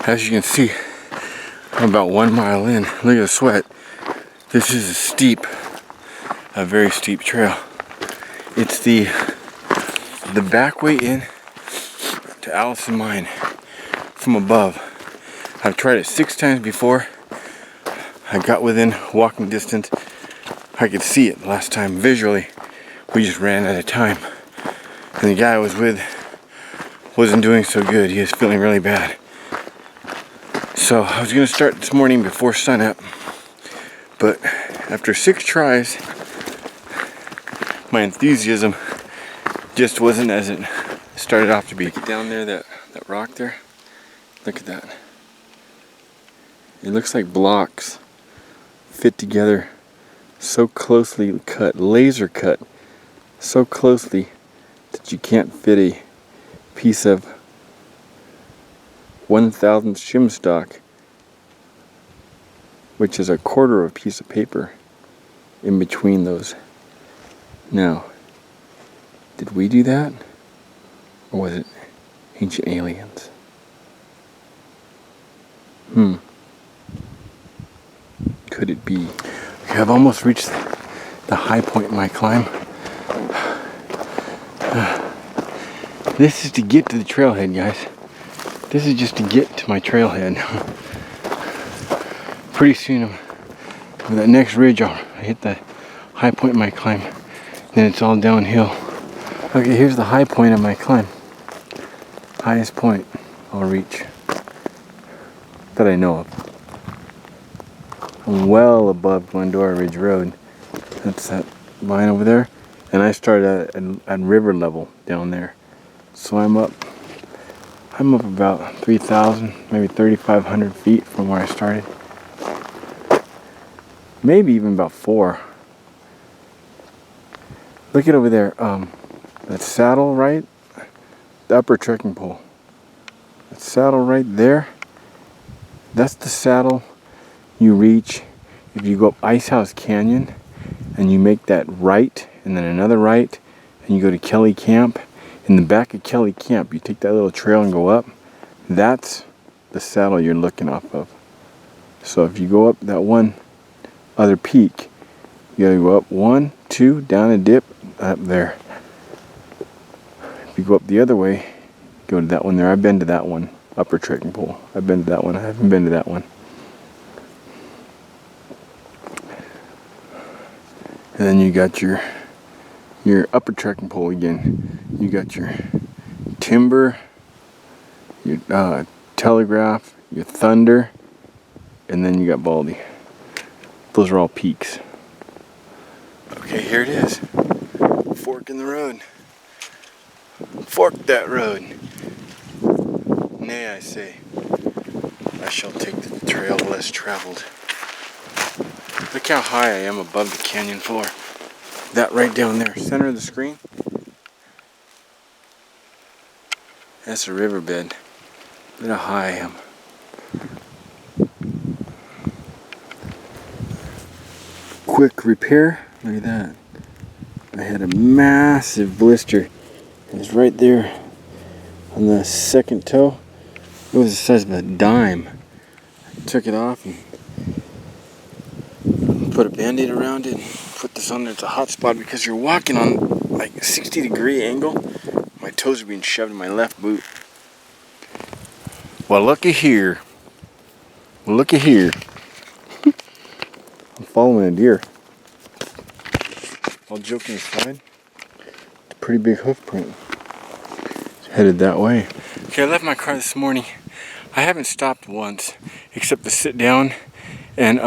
As you can see, I'm about 1 mile in. Look at the sweat. This is a very steep trail. It's the back way in to Allison mine from above. I've tried it 6 times before. I got within walking distance. I could see it last time visually. We just ran out of time. And the guy I was with wasn't doing so good. He was feeling really bad. So I was gonna start this morning before sunup, but after 6 tries, my enthusiasm just wasn't as it started off to be. Look down there, that rock there. Look at that. It looks like blocks fit together so closely cut, laser cut, so closely that you can't fit a piece of 1,000th shim stock, which is a quarter of a piece of paper, in between those. Now, did we do that? Or was it ancient aliens? Could it be? Okay, I've almost reached the high point in my climb. This is to get to the trailhead, guys. This is just to get to my trailhead. Pretty soon, with that next ridge, I hit the high point of my climb. Then it's all downhill. Okay, here's the high point of my climb. Highest point I'll reach that I know of. I'm well above Glendora Ridge Road. That's that line over there. And I started at river level down there. So I'm up about 3,000, maybe 3,500 feet from where I started. Maybe even about 4. Look at over there, that saddle right, the upper trekking pole. That saddle right there, that's the saddle you reach if you go up Icehouse Canyon and you make that right and then another right and you go to Kelly Camp. In the back of Kelly Camp, you take that little trail and go up. That's the saddle you're looking off of. So if you go up that one other peak, you gotta go up 1, 2, down a dip, up there. If you go up the other way, go to that one there. I've been to that one, upper trekking pole. I've been to that one. I haven't been to that one. And then you got your upper trekking pole again. You got your timber, your telegraph, your thunder, and then you got Baldy. Those are all peaks. Okay, here it is. Fork in the road. Fork that road. Nay, I say, I shall take the trail less traveled. Look how high I am above the canyon floor. That right down there, center of the screen. That's a riverbed. Look how high I am. Quick repair. Look at that. I had a massive blister. It was right there on the second toe. It was the size of a dime. I took it off and put a band-aid around it. Put this on there. It's a hot spot because you're walking on like a 60-degree angle. My toes are being shoved in my left boot. Well, looky here. Looky here. I'm following a deer. All joking aside, it's a pretty big hoof print. It's headed that way. Okay, I left my car this morning. I haven't stopped once, except to sit down and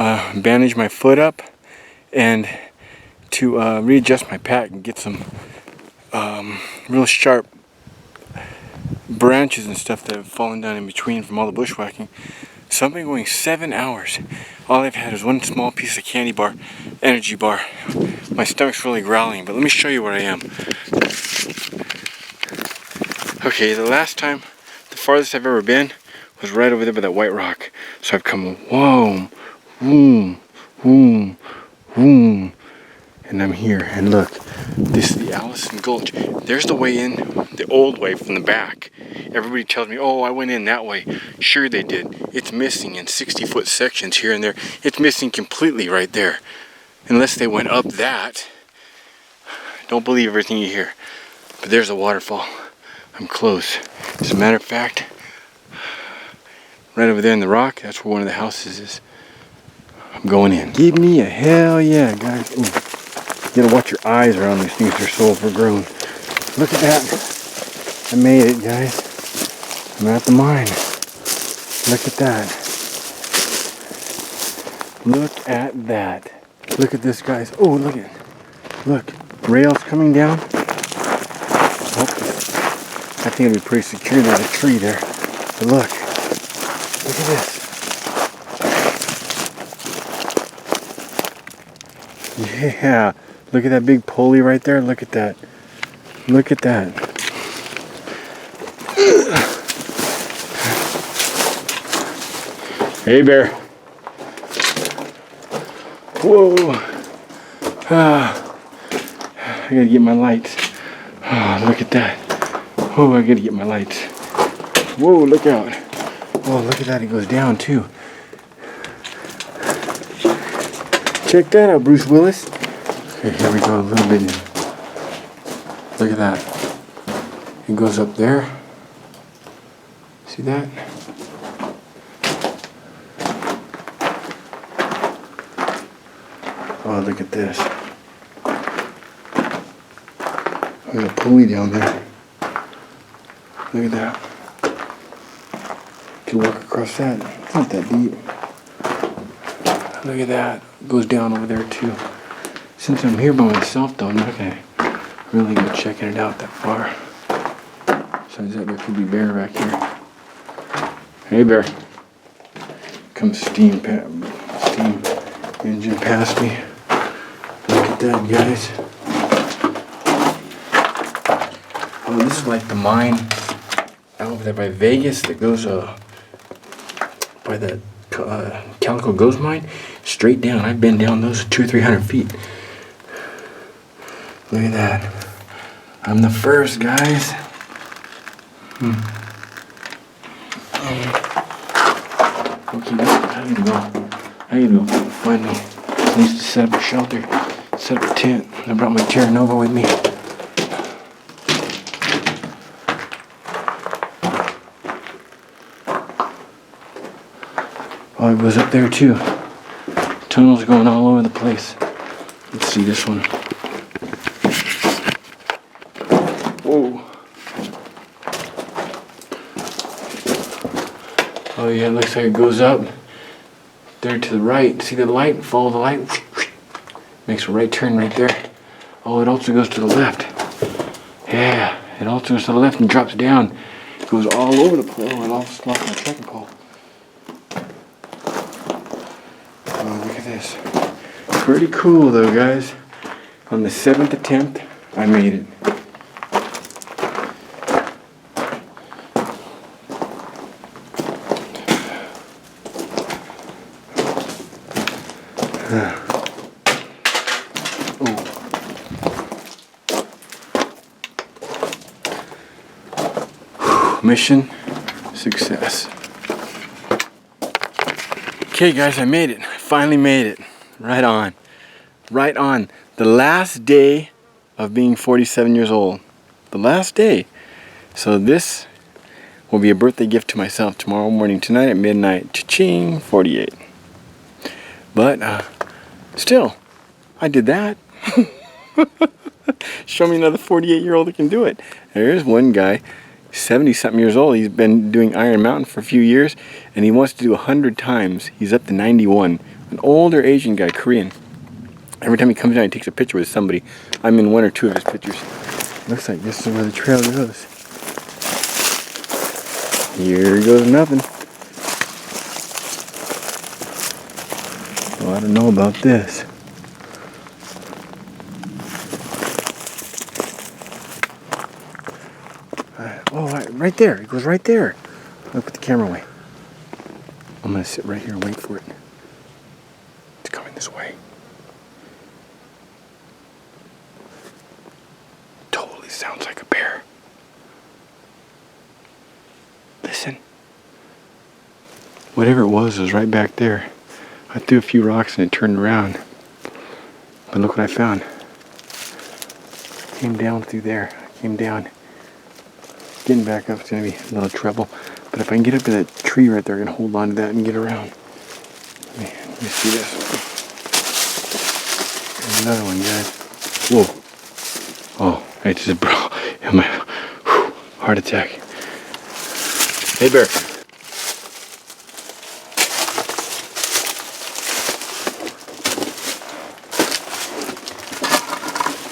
bandage my foot up and to readjust my pack and get some real sharp branches and stuff that have fallen down in between from all the bushwhacking. So I've been going 7 hours. All I've had is one small piece of candy bar, energy bar. My stomach's really growling, but let me show you where I am. Okay, the last time, the farthest I've ever been was right over there by that white rock. So I've come whoa, boom, boom, boom, and I'm here. And look, this is the Allison Gulch. There's the way in, the old way from the back. Everybody tells me, oh, I went in that way. Sure they did. It's missing in 60-foot sections here and there. It's missing completely right there. Unless they went up that. Don't believe everything you hear. But there's a waterfall. I'm close. As a matter of fact, right over there in the rock, that's where one of the houses is. I'm going in. Give me a hell yeah, guys. Ooh. You gotta watch your eyes around these things. They're so overgrown. Look at that. I made it, guys. I'm at the mine. Look at that. Look at that. Look at this, guys. Oh, look at it. Look. Rails coming down. Oh, I think it'll be pretty secure. There's a tree there. But look. Look at this. Yeah. Look at that big pulley right there. Look at that. Look at that. Hey, bear. Whoa. I gotta get my lights. Oh, look at that. Oh, I gotta get my lights. Whoa, look out. Oh, look at that. It goes down, too. Check that out, Bruce Willis. Okay, here we go, a little bit in. Look at that. It goes up there. See that? Oh, look at this. There's a pulley down there. Look at that. You can walk across that. It's not that deep. Look at that. It goes down over there too. Since I'm here by myself though, I'm not gonna really go checking it out that far. Besides that, there could be bear back here. Hey, bear. Come steam engine past me. Look at that, guys. Oh, this is like the mine out over there by Vegas that goes by the Calico Ghost Mine. Straight down. I've been down those 200 or 300 feet. Look at that. I'm the first, guys. Okay, I gotta go find me a place to set up a shelter, set up a tent. I brought my Terra Nova with me. Oh, it goes up there too. Tunnels going all over the place. Let's see this one. Whoa. Oh yeah, it looks like it goes up there to the right. See the light? Follow the light. Makes a right turn right there. Oh, it also goes to the left. Yeah, it also goes to the left and drops down. It goes all over the place. Oh, it also lost my trekking pole. Oh, look at this. Pretty cool though, guys. On the 7th attempt, I made it. Mission success. Okay guys, I made it. I finally made it. Right on. Right on. The last day of being 47 years old. The last day. So this will be a birthday gift to myself tomorrow morning, tonight at midnight. Cha-ching, 48. But still, I did that. Show me another 48-year-old that can do it. There's one guy, 70-something years old. He's been doing Iron Mountain for a few years, and he wants to do 100 times. He's up to 91. An older Asian guy, Korean. Every time he comes down, he takes a picture with somebody. I'm in one or two of his pictures. Looks like this is where the trail goes. Here goes nothing. Well, I don't know about this. Oh, right there. It goes right there. I'll put the camera away. I'm going to sit right here and wait for it. It's coming this way. Totally sounds like a bear. Allison. Whatever it was right back there. I threw a few rocks and it turned around. But look what I found. Came down through there. Came down. Getting back up is going to be a little trouble. But if I can get up to that tree right there, I can hold on to that and get around. Let me see this. There's another one, guys. Whoa. Oh, I just broke my heart attack. Hey, Bear.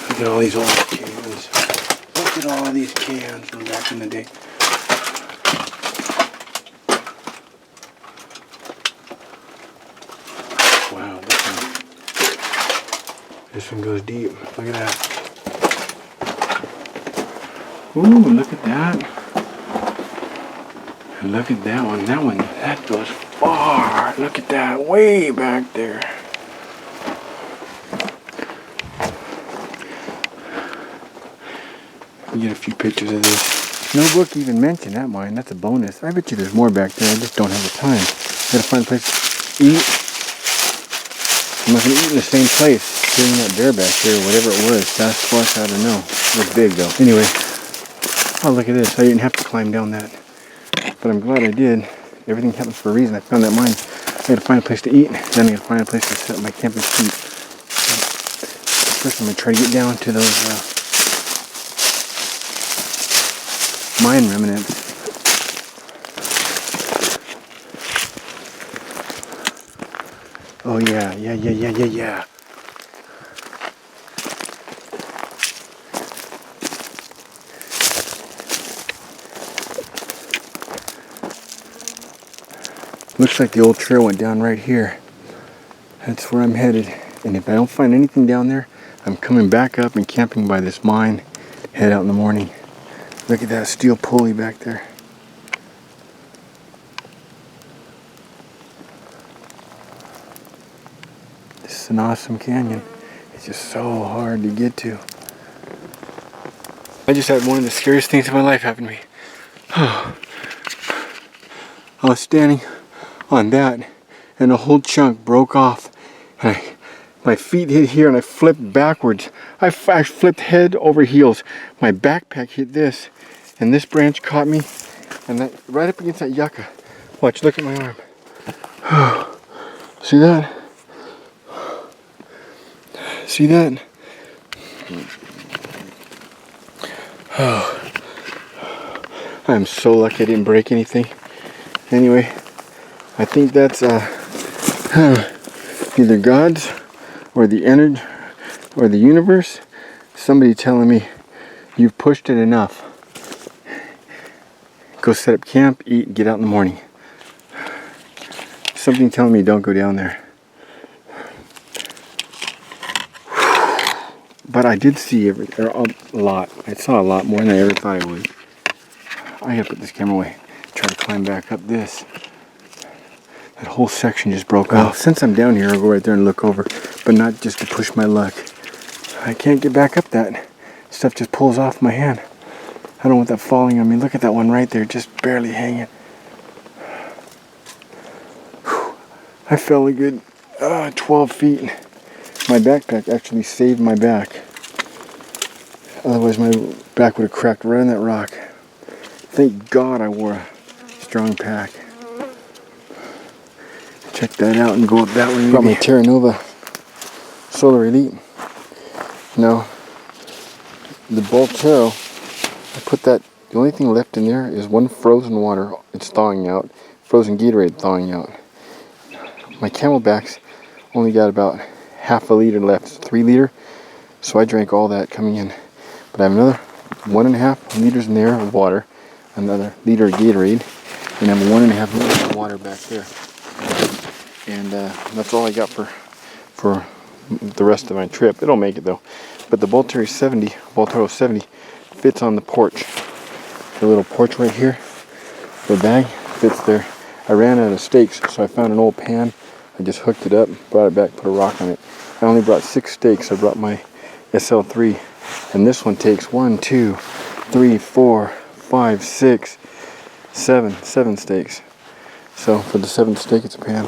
Look at all these old cans. Look at all these cans from back in the day. Wow, this one goes deep. Look at that. Ooh, look at that. And look at that one. That goes far. Look at that, way back there. Get a few pictures of this. No book even mentioned that mine. That's a bonus. I bet you there's more back there. I just don't have the time. Gotta find a place to eat. I'm not gonna eat in the same place. Hearing that bear back here, whatever it was, Sasquatch, I don't know. It was big though. Anyway, oh look at this. I didn't have to climb down that, but I'm glad I did. Everything happens for a reason. I found that mine. I gotta find a place to eat. Then I gotta find a place to set up my camping feet. First, I'm gonna try to get down to those. Mine remnants. Oh yeah. Looks like the old trail went down right here. That's where I'm headed. And if I don't find anything down there, I'm coming back up and camping by this mine. Head out in the morning. Look at that steel pulley back there. This is an awesome canyon. It's just so hard to get to. I just had one of the scariest things in my life happen to me. I was standing on that and a whole chunk broke off. And my feet hit here and I flipped backwards. I flipped head over heels. My backpack hit this and this branch caught me and that right up against that yucca. Watch, look at my arm. See that? See that? Oh. I'm so lucky I didn't break anything. Anyway, I think that's either God's or the energy or the universe. Somebody telling me you've pushed it enough. Go set up camp, eat, get out in the morning. Something telling me don't go down there. But I did see a lot. I saw a lot more than I ever thought I would. I gotta put this camera away. Try to climb back up this. That whole section just broke off. Since I'm down here, I'll go right there and look over. But not just to push my luck. I can't get back up that. Stuff just pulls off my hand. I don't want that falling on me. Look at that one right there, just barely hanging. I fell a good 12 feet. My backpack actually saved my back. Otherwise my back would have cracked right on that rock. Thank God I wore a strong pack. Check that out and go up that way. Got my Terra Nova Solar Elite. Now, the Boltero, I put that, the only thing left in there is one frozen water. It's thawing out. Frozen Gatorade thawing out. My Camelback's only got about half a liter left. It's 3 liter. So I drank all that coming in. But I have another 1.5 liters in there of water. Another liter of Gatorade. And I have 1.5 liters of water back there. And that's all I got for the rest of my trip. It'll make it though. But the Boltero 70 fits on the porch. The little porch right here. The bag fits there. I ran out of steaks, so I found an old pan. I just hooked it up, brought it back, put a rock on it. I only brought 6 steaks. I brought my SL3. And this one takes 1, 2, 3, 4, 5, 6, Seven steaks. So for the 7th steak, it's a pan.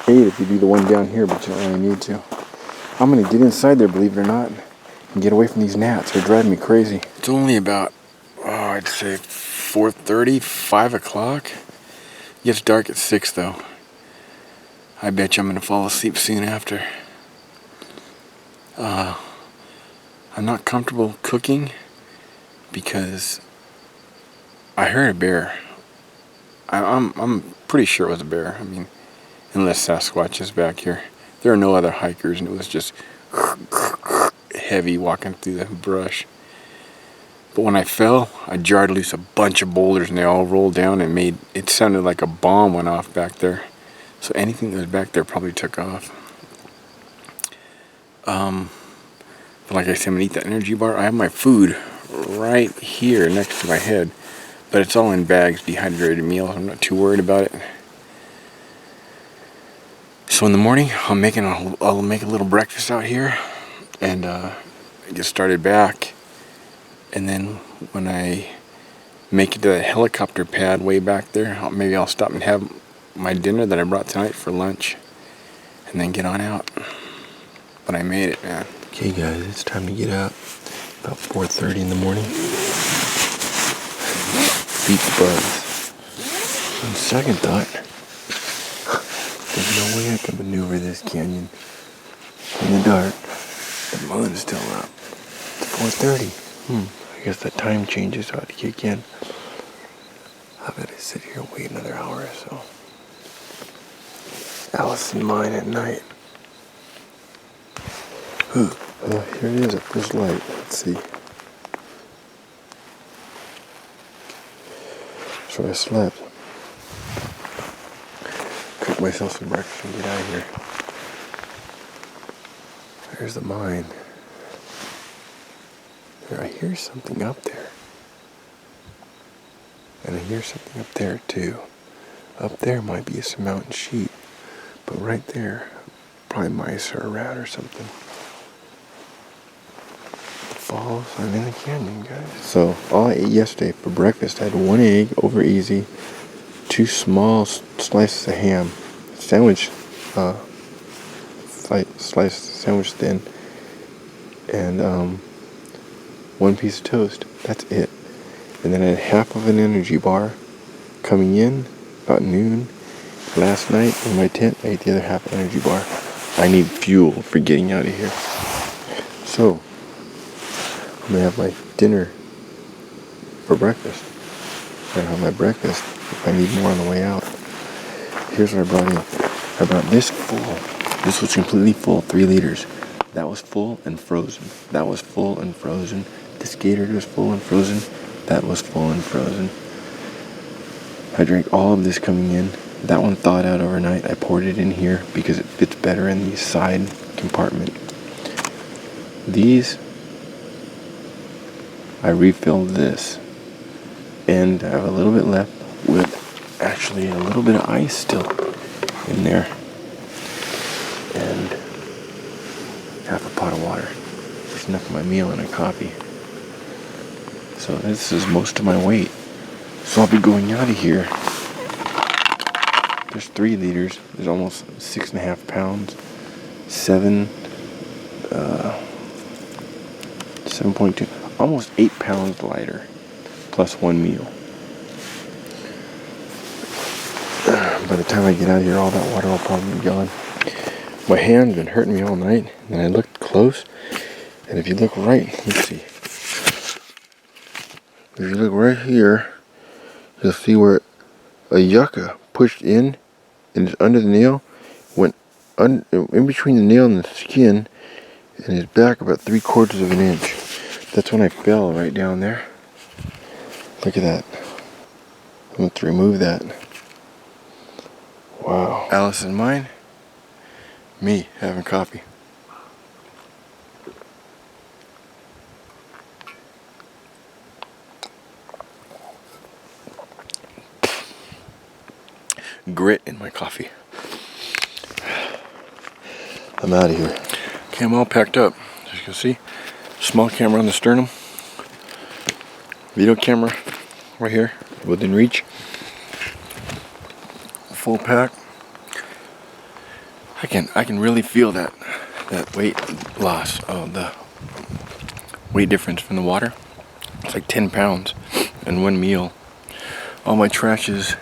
8 if you do the one down here, but you don't really need to. I'm gonna get inside there, believe it or not, and get away from these gnats. They're driving me crazy. It's only about, I'd say 4:30, 5 o'clock. It gets dark at 6 though. I bet you I'm gonna fall asleep soon after. I'm not comfortable cooking because I heard a bear. I'm pretty sure it was a bear. I mean, unless Sasquatch is back here. There are no other hikers, and it was just heavy walking through the brush. But when I fell, I jarred loose a bunch of boulders, and they all rolled down and it sounded like a bomb went off back there. So anything that was back there probably took off. But like I said, I'm gonna eat that energy bar. I have my food right here next to my head, but it's all in bags, dehydrated meals. I'm not too worried about it. So in the morning, I'll make a little breakfast out here, and get started back. And then when I make it to the helicopter pad way back there, maybe I'll stop and have my dinner that I brought tonight for lunch, and then get on out. But I made it, man. Okay guys, it's time to get up. About 4:30 in the morning. Beat the buzz. On second thought, there's no way I can maneuver this canyon in the dark. The moon's still up. It's 4:30. I guess that time changes how to kick in. I better sit here and wait another hour or so. Allison mine at night. Here it is at first light. Let's see. So I slept. Cook myself some breakfast and get out of here. There's the mine. There, I hear something up there. And I hear something up there too. Up there might be some mountain sheep. But right there, probably mice or a rat or something. Falls. I'm in the canyon, guys. So all I ate yesterday for breakfast, I had 1 egg over easy, 2 small slices of ham, sandwich, sliced sandwich thin, and 1 piece of toast. That's it. And then I had half of an energy bar coming in about noon. Last night in my tent, I ate the other half energy bar. I need fuel for getting out of here. So I'm gonna have my dinner for breakfast. I'm gonna have my breakfast if I need more on the way out. Here's what I brought in. I brought this full. This was completely full, 3 liters. That was full and frozen. That was full and frozen. This Gatorade was full and frozen. That was full and frozen. I drank all of this coming in. That one thawed out overnight. I poured it in here because it fits better in the side compartment. These, I refilled this, and I have a little bit left with actually a little bit of ice still in there, and half a pot of water. That's enough for my meal and a coffee. So this is most of my weight. So I'll be going out of here. There's 3 liters. There's almost 6.5 pounds. 7.2. Almost 8 pounds lighter, plus 1 meal. By the time I get out of here, all that water will probably be gone. My hand's been hurting me all night, and I looked close, and if you look right, let's see. If you look right here, you'll see where a yucca pushed in, and it's under the nail, went in between the nail and the skin, and is back about 3/4 of an inch. That's when I fell right down there. Look at that. I'm going to remove that. Wow. Allison mine. Me having coffee. Grit in my coffee. I'm out of here. Okay, I'm all packed up. As you can see, small camera on the sternum, video camera right here within reach. Full pack. I can really feel that weight loss, the weight difference from the water. It's like 10 pounds in one meal. All my trash is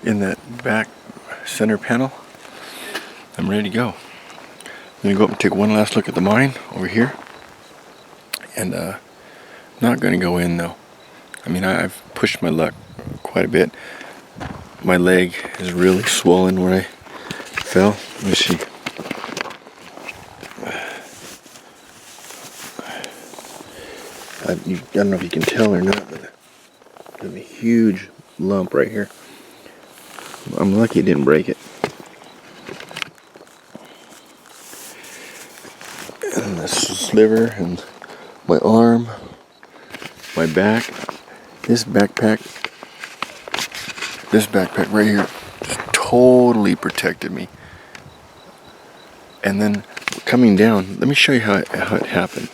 in that back center panel. I'm ready to go. I'm gonna go up and take one last look at the mine over here. And not gonna go in though. I mean, I've pushed my luck quite a bit. My leg is really swollen where I fell. Let me see. I don't know if you can tell or not, but there's a huge lump right here. I'm lucky it didn't break it. And this sliver and my arm, my back, this backpack right here just totally protected me. And then coming down, let me show you how it happened.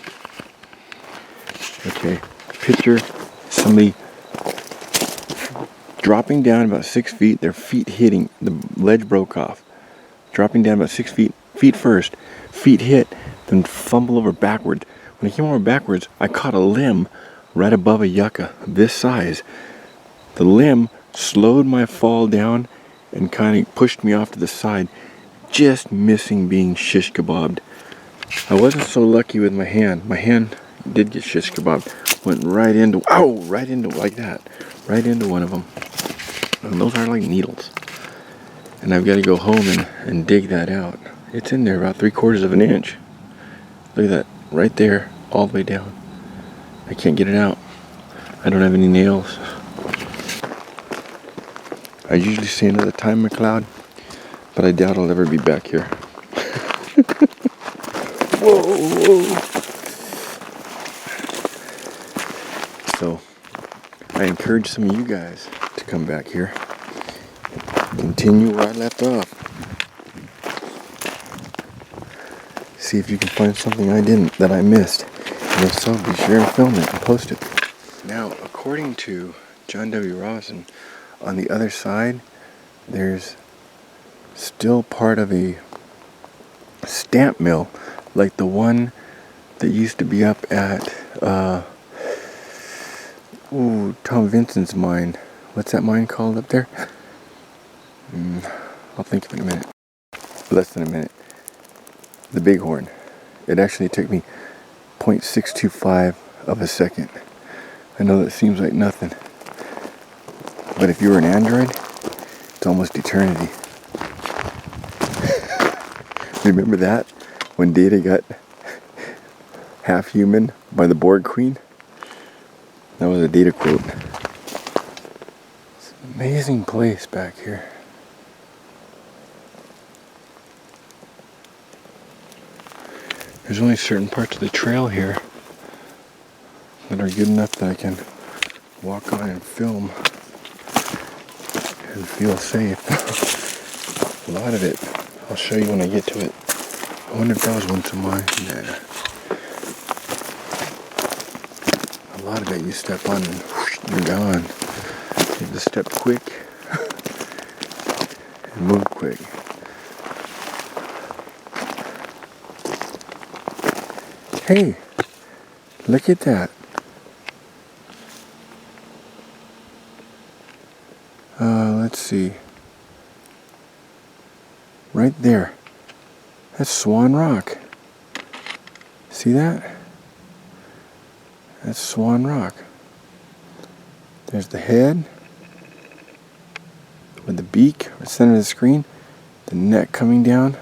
Okay, picture somebody dropping down about 6 feet, their feet hitting, the ledge broke off. Dropping down about 6 feet, feet first, feet hit, then fumble over backwards. When I came over backwards, I caught a limb right above a yucca this size. The limb slowed my fall down and kind of pushed me off to the side, just missing being shish kebabbed. I wasn't so lucky with my hand. My hand did get shish kebabbed. Went right into, like that. Right into one of them. And those are like needles. And I've got to go home and dig that out. It's in there about 3/4 of an inch. Look at that, right there, all the way down. I can't get it out. I don't have any nails. I usually say another time, McLeod, but I doubt I'll ever be back here. Whoa. So, I encourage some of you guys to come back here. Continue where I left off. See if you can find something that I missed. And if so, be sure to film it and post it. Now, according to John W. Robinson, on the other side, there's still part of a stamp mill, like the one that used to be up at Tom Vincent's mine. What's that mine called up there? I'll think of it in a minute. Less than a minute. The Bighorn. It actually took me 0.625 of a second. I know that seems like nothing, but if you were an android, it's almost eternity. Remember that? When Data got half human by the Borg Queen? That was a Data quote. It's an amazing place back here. There's only certain parts of the trail here that are good enough that I can walk on and film and feel safe. A lot of it, I'll show you when I get to it. I wonder if that was once of mine. Nah. A lot of it you step on and whoosh, you're gone. You have to step quick and move quick. Hey, look at that. Let's see. Right there. That's Swan Rock. See that? That's Swan Rock. There's the head with the beak at the center of the screen, the neck coming down,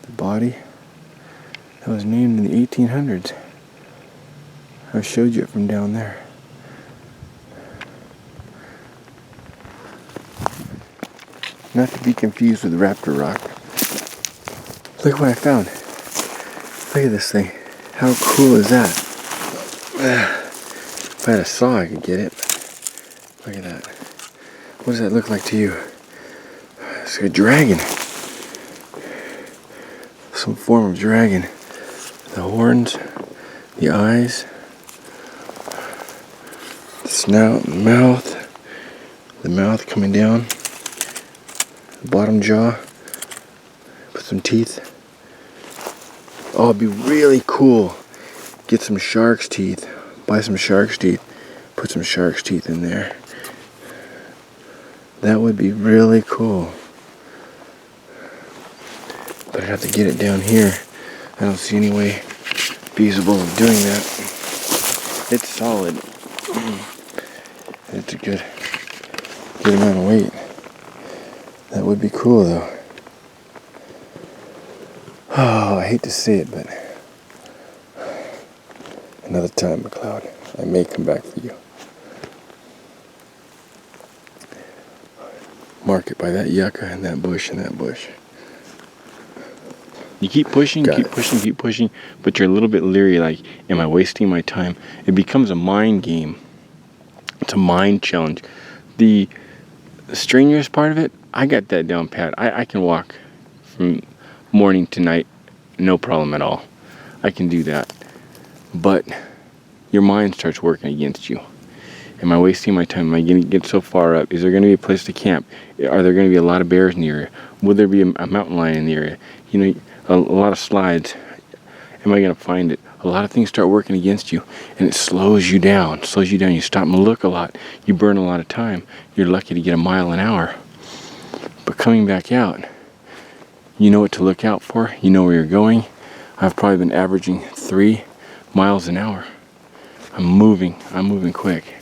the body. That was named in the 1800s. I showed you it from down there. Not to be confused with Raptor Rock. Look what I found. Look at this thing. How cool is that? If I had a saw, I could get it. Look at that. What does that look like to you? It's a dragon. Some form of dragon. The horns, the eyes, the snout and the mouth coming down, the bottom jaw, put some teeth. Oh, it'd be really cool. Get some shark's teeth, buy some shark's teeth, put some shark's teeth in there. That would be really cool. But I'd have to get it down here. I don't see any way feasible of doing that. It's solid. It's a good amount of weight. That would be cool though. Oh, I hate to say it, but another time, McLeod, I may come back for you. Mark it by that yucca and that bush and that bush. You keep pushing, keep pushing, but you're a little bit leery, like, am I wasting my time? It becomes a mind game. It's a mind challenge. The strenuous part of it, I got that down pat. I can walk from morning to night, no problem at all. I can do that. But your mind starts working against you. Am I wasting my time? Am I going to get so far up? Is there going to be a place to camp? Are there going to be a lot of bears in the area? Will there be a mountain lion in the area? You know, a lot of slides. Am I going to find it? A lot of things start working against you, and it slows you down. You stop and look a lot. You burn a lot of time. You're lucky to get a mile an hour. But coming back out, you know what to look out for. You know where you're going. I've probably been averaging 3 miles an hour. I'm moving quick.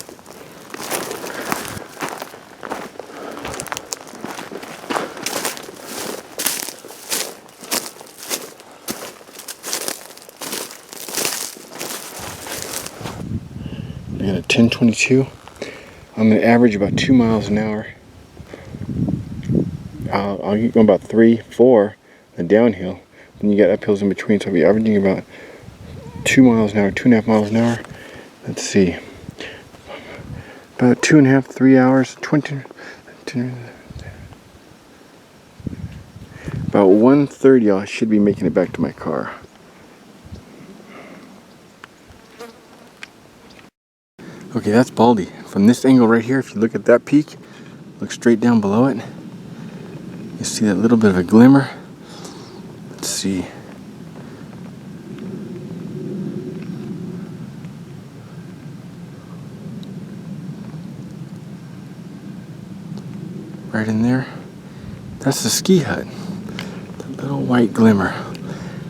I got a 1022. I'm going to average about 2 miles an hour. I'll get going about 3, 4 and downhill. Then you got uphills in between, so I'll be averaging about 2 miles an hour, 2.5 miles an hour. Let's see. About 2.5, 3 hours, 20. About 1:30, I should be making it back to my car. Okay, that's Baldy. From this angle right here, if you look at that peak, look straight down below it, you see that little bit of a glimmer. Let's see. Right in there. That's the ski hut. The little white glimmer.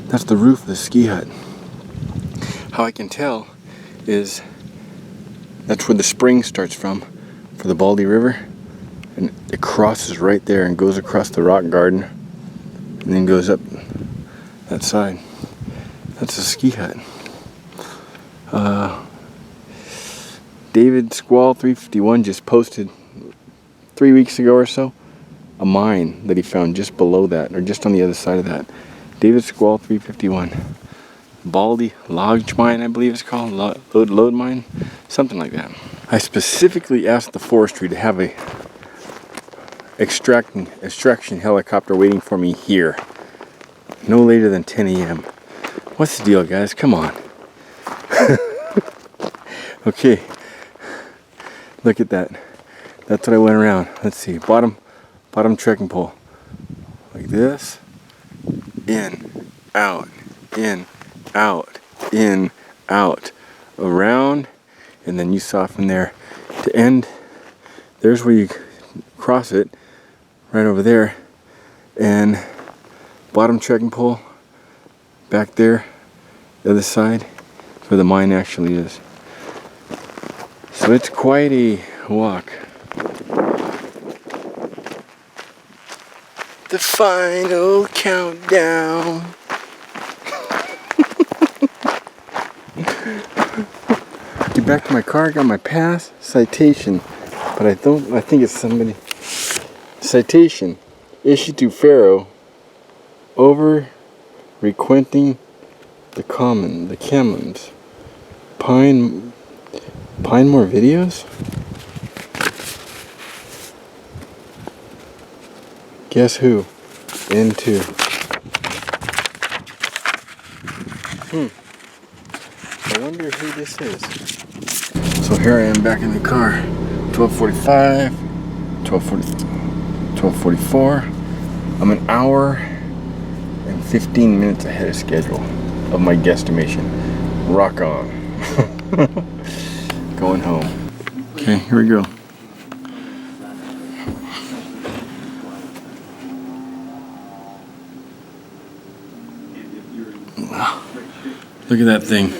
That's the roof of the ski hut. How I can tell is that's where the spring starts from for the Baldy River, and it crosses right there and goes across the rock garden and then goes up that side. That's a ski hut. David Squall 351 just posted 3 weeks ago or so a mine that he found just below that, or just on the other side of that. David Squall 351. Baldy Lodge Mine, I believe it's called. Load mine, something like that. I specifically asked the forestry to have a extraction helicopter waiting for me here, no later than 10 a.m. What's the deal, guys? Come on. Okay, look at that. That's what I went around. Let's see, bottom trekking pole, like this, in, out, in, out, in, out, around, and then you saw from there to end. There's where you cross it, right over there, and bottom trekking pole back there, the other side, where the mine actually is. So it's quite a walk. The final countdown. Get back to my car, got my pass, citation, but I think it's somebody. Citation issued to Pharaoh over frequenting the commons. Pine more videos? Guess who? Into. I wonder who this is. So here I am back in the car. 12:45, 12:44. I'm an hour and 15 minutes ahead of schedule of my guesstimation. Rock on. Going home. Okay, here we go. Look at that thing.